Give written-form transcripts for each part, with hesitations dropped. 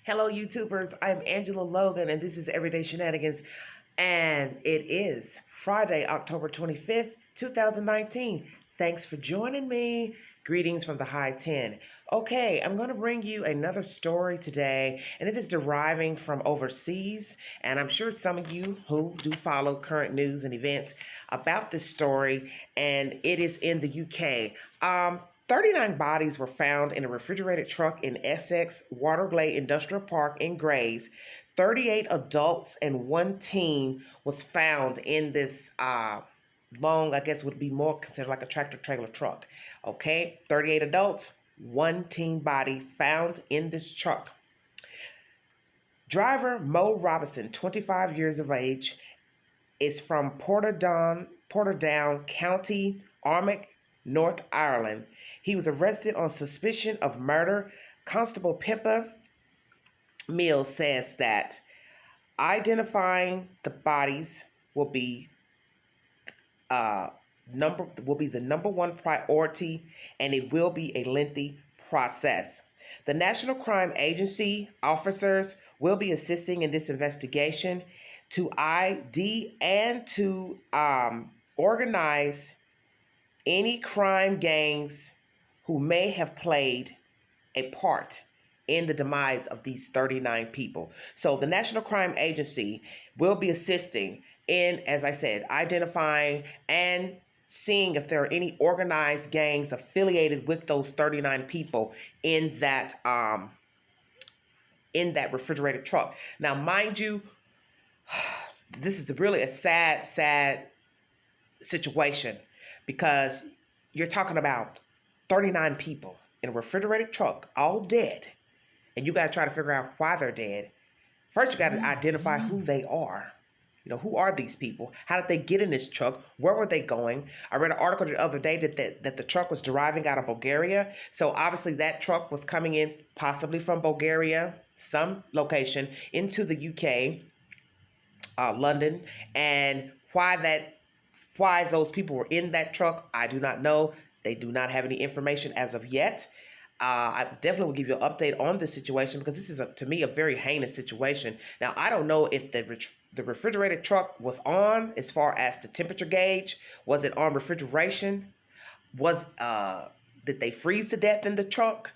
Hello, YouTubers. I'm Angela Logan, and this is Everyday Shenanigans. And it is Friday, October 25th, 2019. Thanks for joining me. Greetings from the High 10. Okay, I'm going to bring you another story today, and it is deriving from overseas. And I'm sure some of you who do follow current news and events about this story, and it is in the UK. 39 bodies were found in a refrigerated truck in Essex, Waterglade Industrial Park in Grays. 38 adults and one teen was found in this long, I guess would be more considered like a tractor trailer truck. Okay, 38 adults, one teen body found in this truck. Driver Mo Robinson, 25 years of age, is from Portadown, County Armagh, North Ireland. He was arrested on suspicion of murder. Constable Pippa Mills says that identifying the bodies will be the number one priority, and it will be a lengthy process. The National Crime Agency officers will be assisting in this investigation to ID and to organize any crime gangs who may have played a part in the demise of these 39 people. So the National Crime Agency will be assisting in, as I said, identifying and seeing if there are any organized gangs affiliated with those 39 people in that refrigerated truck. Now, mind you, this is really a sad situation, because you're talking about 39 people in a refrigerated truck, all dead, and you got to try to figure out why they're dead. First, you got to identify who they are. You know, who are these people? How did they get in this truck? Where were they going? I read an article the other day that the truck was deriving out of Bulgaria. So obviously that truck was coming in possibly from Bulgaria, some location, into the UK, London, and why those people were in that truck, I do not know. They do not have any information as of yet. I definitely will give you an update on this situation, because this is, to me, a very heinous situation. Now, I don't know if the refrigerated truck was on, as far as the temperature gauge. Was it on refrigeration? Did they freeze to death in the truck?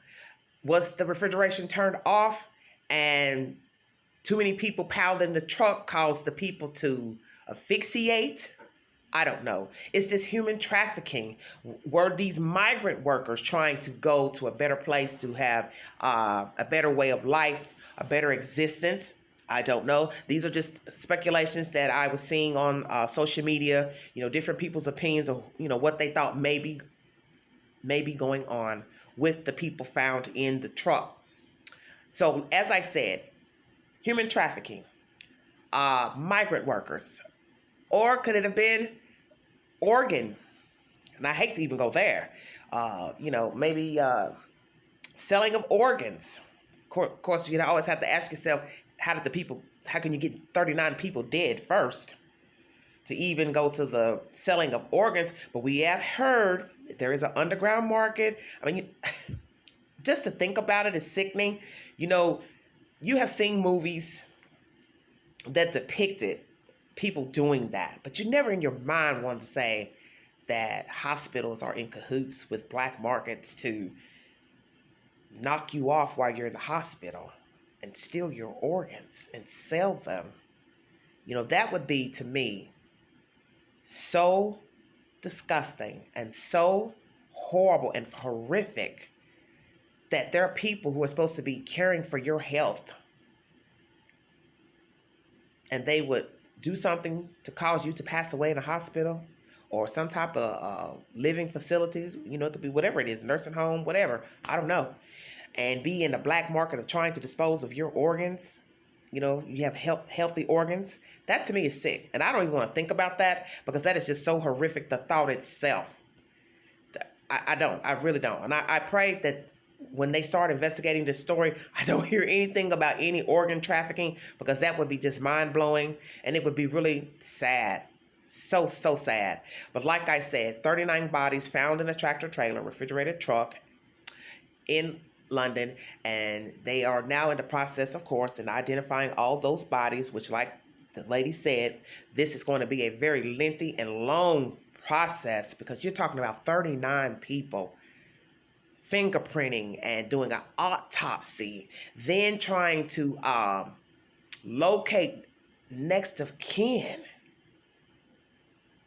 Was the refrigeration turned off and too many people piled in the truck caused the people to asphyxiate? I don't know. Is this human trafficking? Were these migrant workers trying to go to a better place, to have a better way of life, a better existence? I don't know. These are just speculations that I was seeing on social media, different people's opinions of, what they thought may be going on with the people found in the truck. So, as I said, human trafficking, migrant workers, or could it have been organ? And I hate to even go there. Maybe selling of organs. Of course, you always have to ask yourself, how can you get 39 people dead first to even go to the selling of organs? But we have heard that there is an underground market. I mean, just to think about it is sickening. You have seen movies that depicted people doing that, but you never in your mind want to say that hospitals are in cahoots with black markets to knock you off while you're in the hospital and steal your organs and sell them. That would be, to me, so disgusting and so horrible and horrific, that there are people who are supposed to be caring for your health, and they would do something to cause you to pass away in a hospital or some type of living facility. It could be whatever it is, nursing home, whatever. I don't know. And be in the black market of trying to dispose of your organs. You have healthy organs. That, to me, is sick. And I don't even want to think about that, because that is just so horrific, the thought itself. I really don't. And I pray that when they start investigating this story, I don't hear anything about any organ trafficking, because that would be just mind-blowing, and it would be really sad. So sad. But like I said, 39 bodies found in a tractor trailer, refrigerated truck, in London, and they are now in the process, of course, in identifying all those bodies, which, like the lady said, this is going to be a very lengthy and long process because you're talking about 39 people fingerprinting and doing an autopsy, then trying to locate next of kin.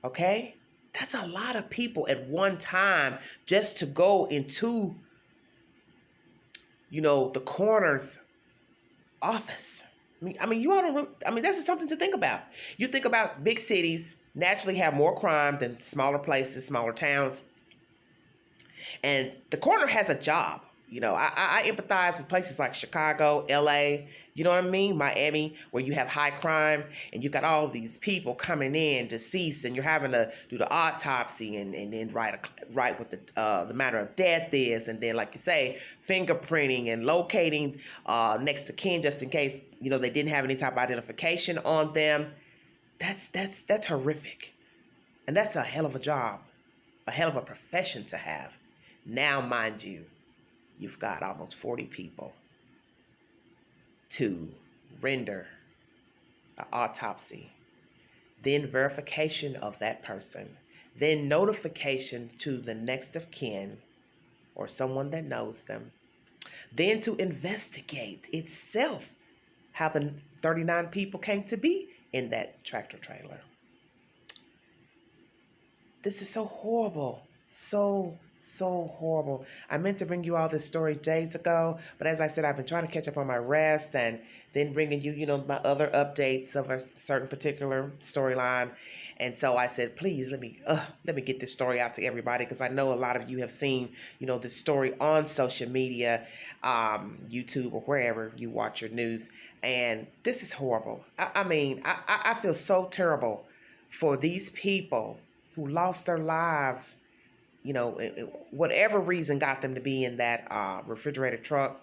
Okay? That's a lot of people at one time just to go into, the coroner's office. You all don't really, that's just something to think about. You think about big cities naturally have more crime than smaller places, smaller towns. And the coroner has a job. I empathize with places like Chicago, LA, you know what I mean? Miami, where you have high crime and you got all these people coming in deceased and you're having to do the autopsy and then write what the matter of death is. And then, like you say, fingerprinting and locating next to kin just in case, they didn't have any type of identification on them. That's horrific. And that's a hell of a job, a hell of a profession to have. Now, mind you, you've got almost 40 people to render an autopsy, then verification of that person, then notification to the next of kin or someone that knows them, then to investigate itself how the 39 people came to be in that tractor trailer. This is so horrible. So horrible. I meant to bring you all this story days ago, but as I said, I've been trying to catch up on my rest and then bringing you, my other updates of a certain particular storyline. And so I said, please let me get this story out to everybody because I know a lot of you have seen, this story on social media, YouTube or wherever you watch your news. And this is horrible. I feel so terrible for these people who lost their lives, whatever reason got them to be in that refrigerated truck.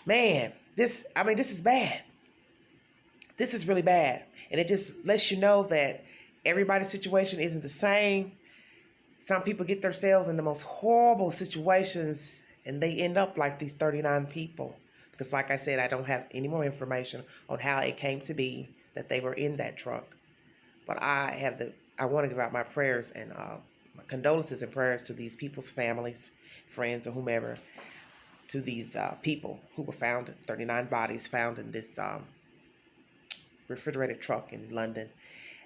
Man, this is bad. This is really bad. And it just lets you know that everybody's situation isn't the same. Some people get themselves in the most horrible situations and they end up like these 39 people. Because like I said, I don't have any more information on how it came to be that they were in that truck. But I want to give out my prayers and my condolences and prayers to these people's families, friends, or whomever, to these people who were found, 39 bodies found in this refrigerated truck in London.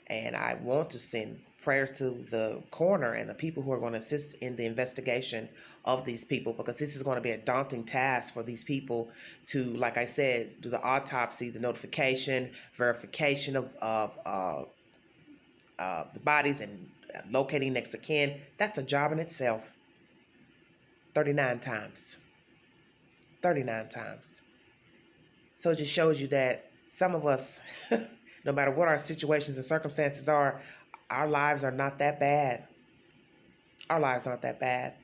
And I want to send prayers to the coroner and the people who are going to assist in the investigation of these people, because this is going to be a daunting task for these people to, like I said, do the autopsy, the notification, verification of the bodies and locating next of kin. That's a job in itself. 39 times. 39 times. So it just shows you that some of us, no matter what our situations and circumstances are, our lives are not that bad. Our lives aren't that bad.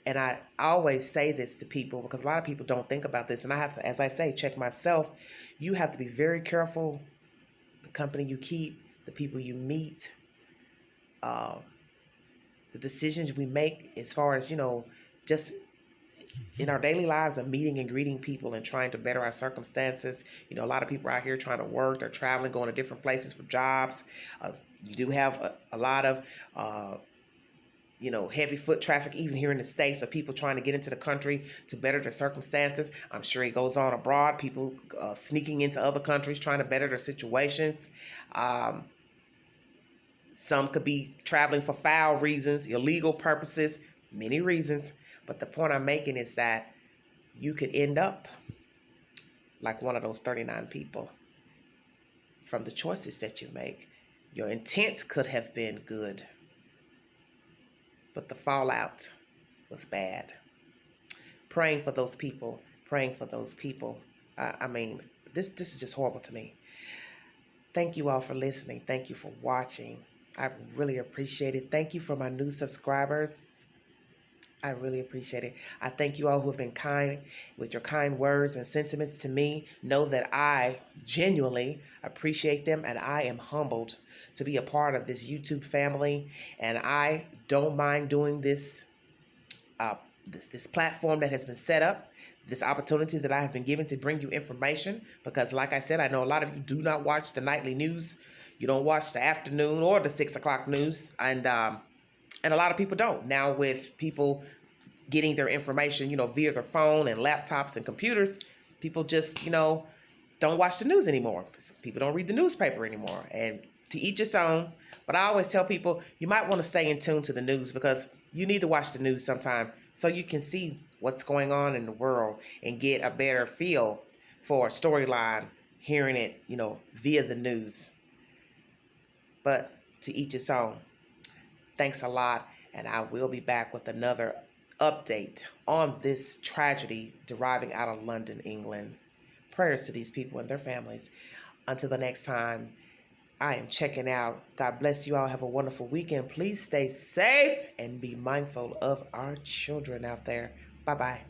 And I always say this to people because a lot of people don't think about this. And I have to, as I say, check myself. You have to be very careful the company you keep, the people you meet, the decisions we make as far as, just in our daily lives of meeting and greeting people and trying to better our circumstances. A lot of people are out here trying to work. They're traveling, going to different places for jobs. You do have a lot of, heavy foot traffic, even here in the States, of people trying to get into the country to better their circumstances. I'm sure it goes on abroad. People sneaking into other countries trying to better their situations. Some could be traveling for foul reasons, illegal purposes, many reasons. But the point I'm making is that you could end up like one of those 39 people from the choices that you make. Your intent could have been good, but the fallout was bad. Praying for those people, This is just horrible to me. Thank you all for listening. Thank you for watching. I really appreciate it. Thank you for my new subscribers. I really appreciate it. I thank you all who have been kind with your kind words and sentiments to me. Know that I genuinely appreciate them, and I am humbled to be a part of this YouTube family. And I don't mind doing this this platform that has been set up, this opportunity that I have been given to bring you information. Because, like I said, I know a lot of you do not watch the nightly news. You don't watch the afternoon or the 6 o'clock news, and a lot of people don't. Now, with people getting their information, via their phone and laptops and computers, people just, don't watch the news anymore. People don't read the newspaper anymore. And to each its own. But I always tell people you might want to stay in tune to the news, because you need to watch the news sometime so you can see what's going on in the world and get a better feel for a storyline, hearing it, via the news. But to each its own. Thanks a lot, and I will be back with another update on this tragedy deriving out of London, England. Prayers to these people and their families. Until the next time, I am checking out. God bless you all. Have a wonderful weekend. Please stay safe and be mindful of our children out there. Bye-bye.